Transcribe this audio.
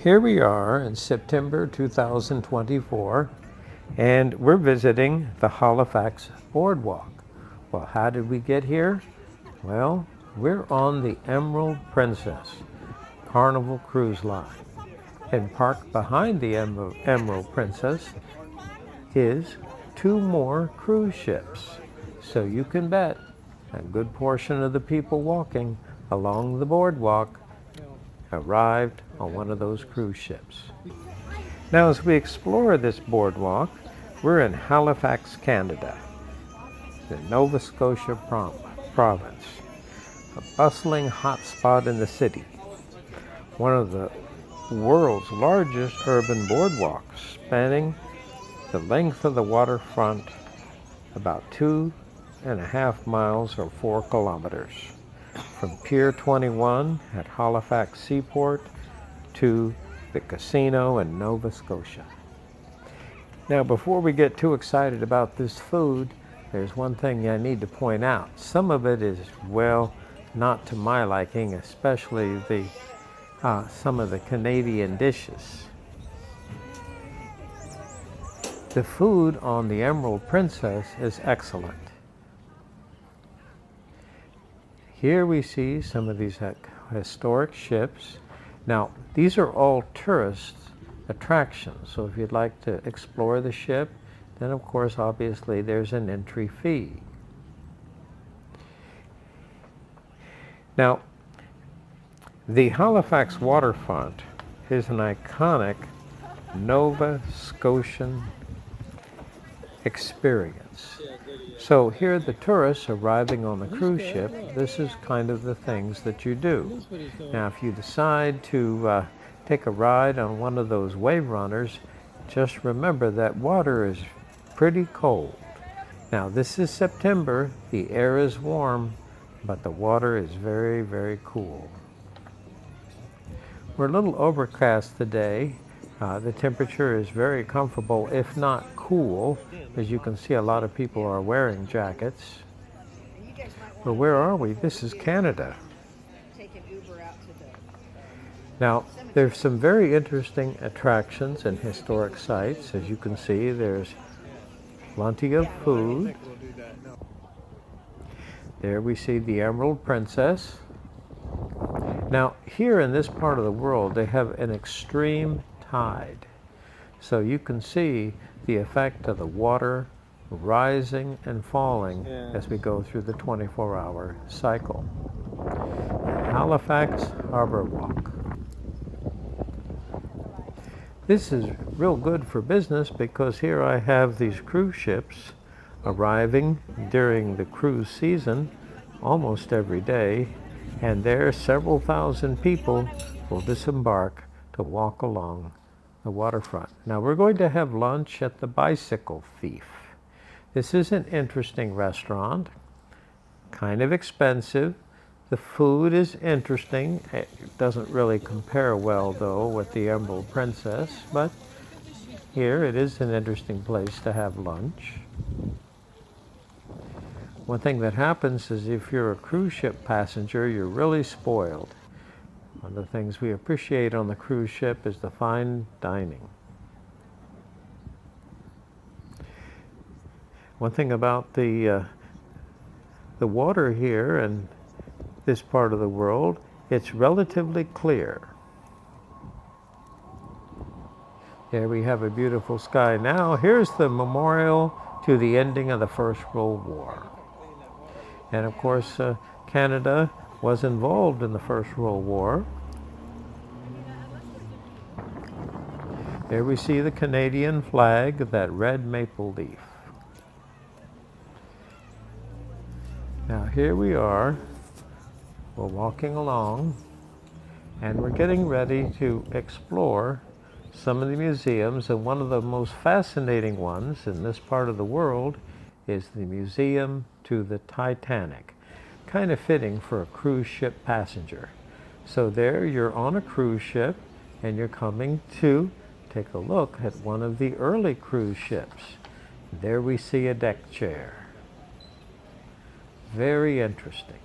Here we are in September 2024, and we're visiting the Halifax Boardwalk. Well, how did we get here? Well, we're on the Emerald Princess Carnival Cruise Line, and parked behind the Emerald Princess is two more cruise ships. So you can bet a good portion of the people walking along the boardwalk arrived on one of those cruise ships. Now, as we explore this boardwalk, we're in Halifax, Canada, the Nova Scotia province, a bustling hotspot in the city, one of the world's largest urban boardwalks, spanning the length of the waterfront, about 2.5 miles or 4 kilometers. From Pier 21 at Halifax Seaport to the casino in Nova Scotia. Now, before we get too excited about this food, there's one thing I need to point out. Some of it is, well, not to my liking, especially some of the Canadian dishes. The food on the Emerald Princess is excellent. Here we see some of these historic ships. Now, these are all tourist attractions, so if you'd like to explore the ship, then of course, obviously, there's an entry fee. Now, the Halifax Waterfront is an iconic Nova Scotian experience. So here the tourists arriving on the cruise ship, this is kind of the things that you do. Now, if you decide to take a ride on one of those wave runners, just remember that water is pretty cold. Now, this is September, the air is warm, but the water is very, very cool. We're a little overcast today. The temperature is very comfortable, if not cool. As you can see, a lot of people are wearing jackets. But where are we? This is Canada. Now, there's some very interesting attractions and historic sites. As you can see, there's plenty of food. There we see the Emerald Princess. Now, here in this part of the world, they have an extreme tide. So you can see the effect of the water rising and falling as we go through the 24-hour cycle. Halifax Harbor Walk. This is real good for business because here I have these cruise ships arriving during the cruise season almost every day, and there several thousand people will disembark to walk along the waterfront. Now, we're going to have lunch at the Bicycle Thief. This is an interesting restaurant, kind of expensive. The food is interesting. It doesn't really compare well, though, with the Emerald Princess, but here it is an interesting place to have lunch. One thing that happens is if you're a cruise ship passenger, you're really spoiled. One of the things we appreciate on the cruise ship is the fine dining. One thing about the water here in this part of the world, it's relatively clear. There we have a beautiful sky. Now, here's the memorial to the ending of the First World War. And of course, Canada was involved in the First World War. There we see the Canadian flag, that red maple leaf. Now here we are, we're walking along, and we're getting ready to explore some of the museums, and one of the most fascinating ones in this part of the world is the Museum to the Titanic. Kind of fitting for a cruise ship passenger. So there you're on a cruise ship and you're coming to take a look at one of the early cruise ships. There we see a deck chair. Very interesting.